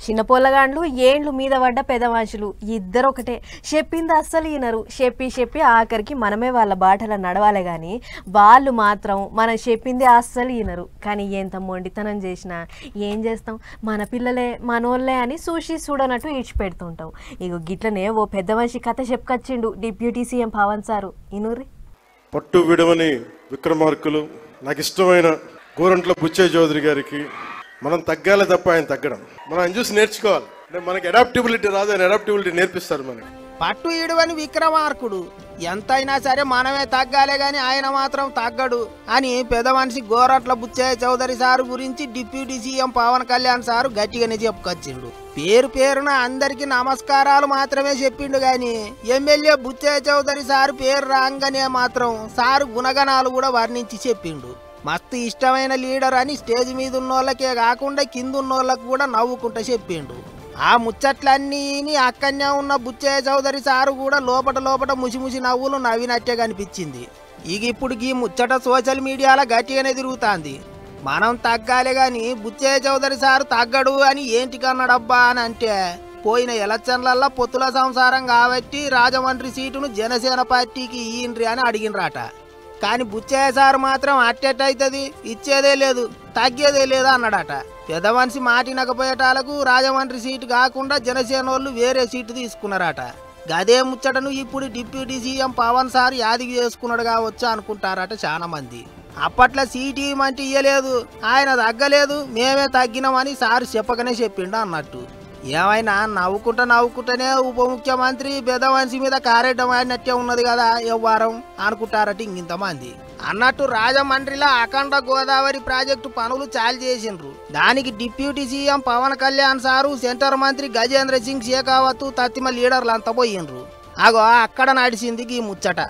చిన్నపోలగాండ్లు ఏండ్లు మీద పడ్డ పెద్ద మనుషులు ఇద్దరు ఒకటే. చెప్పింది అస్సలు వినరు. చెప్పి ఆఖరికి మనమే వాళ్ళ బాటలో నడవాలి కానీ వాళ్ళు మాత్రం మనం చెప్పింది అస్సలు వినరు. కానీ ఎంత మొండితనం చేసినా ఏం చేస్తాం, మన పిల్లలే మనోళ్ళే అని చూడనట్టు ఇడిచిపెడుతుంటాం. ఇగో గిట్లనే ఓ పెద్ద మనిషి కథ చెప్పుకొచ్చిండు డిప్యూటీ సీఎం పవన్ సారు. ఇనూరి పట్టు విడవని విక్రమార్కులు నాకు ఇష్టమైన గోరంట్ల బుచ్చయ్య చౌదరి గారికి మనం తగ్గాలి తప్ప ఆయన తగ్గడం. మనం ఆయన చూసి నేర్చుకోవాలి. అంటే మనకి అడాప్టబిలిటీ రాదు, ఆయన అడాప్టబిలిటీ నేర్పిస్తారు మనకి. పట్టు ఈడువని విక్రమార్కుడు ఎంతైనా సరే మనమే తగ్గాలే గాని ఆయన మాత్రం తగ్గడు అని పెద్ద మనిషి గోరట్ల బుచ్చయ్య చౌదరి సారు గురించి deputy CM Pawan Kalyan sir గట్టిగానే చెప్పుకొచ్చిండు. పేరున అందరికి నమస్కారాలు మాత్రమే చెప్పిండు గాని ఎమ్మెల్యే బుచ్చయ్య చౌదరి సారు పేరు రాగానే మాత్రం సారు గుణగణాలు కూడా వర్ణించి చెప్పిండు. మస్తు ఇష్టమైన లీడర్ అని స్టేజ్ మీద ఉన్నోళ్ళకే కాకుండా కింద ఉన్నోళ్ళకు కూడా నవ్వుకుంటా చెప్పిండు. ఆ ముచ్చట్లన్నీ అక్కడనే ఉన్న బుచ్చయ్య చౌదరి సారు కూడా లోపట ముసి నవ్వులు నవ్వినట్టే కనిపించింది. ఇప్పుడు ఈ ముచ్చట సోషల్ మీడియాలో గట్టిగానే తిరుగుతాంది. మనం తగ్గాలి గాని బుచ్చయ్య చౌదరి సారు తగ్గడు అని ఏంటికన్నాడబ్బా అని అంటే, పోయిన ఎలక్షన్లల్లో పొత్తుల సంసారం కాబట్టి రాజమండ్రి సీటును జనసేన పార్టీకి ఇయ్యండ్రి అని అడిగినరాట. కానీ బుచ్చయ్య సార్ మాత్రం అట్టెట్టయితుంది, ఇచ్చేదే లేదు తగ్గేదే లేదు అన్నాడట. పెద్ద మనిషి మాటినకపోయేటాలకు రాజమండ్రి సీటు కాకుండా జనసేన వాళ్ళు వేరే సీటు తీసుకున్నారట. గదే ముచ్చటను ఇప్పుడు డిప్యూటీ సీఎం పవన్ సార్ యాదికి చేసుకున్నాడు కావచ్చు అనుకుంటారట చాలా మంది. అప్పట్లో సీటు ఇవ్వమంటే ఇయ్యలేదు, ఆయన తగ్గలేదు, మేమే తగ్గినామని సార్ చెప్పకనే చెప్పిండు అన్నట్టు. ఏమైనా నవ్వుకుంటేనే ఉప ముఖ్యమంత్రి పెద్ద మనిషి మీద కారేయడం అయినట్టే ఉన్నది కదా ఎవ్వారం అనుకుంటారట ఇంతమంది. అన్నట్టు రాజమండ్రిలో అఖండ గోదావరి ప్రాజెక్టు పనులు చాలు చేసిండ్రు. దానికి deputy CM Pawan Kalyan sir, centre మంత్రి గజేంద్ర సింగ్ షేకావత్ తత్తిమ లీడర్లు అంతా పోయిండ్రు. అగో అక్కడ నడిచింది ఈ ముచ్చట.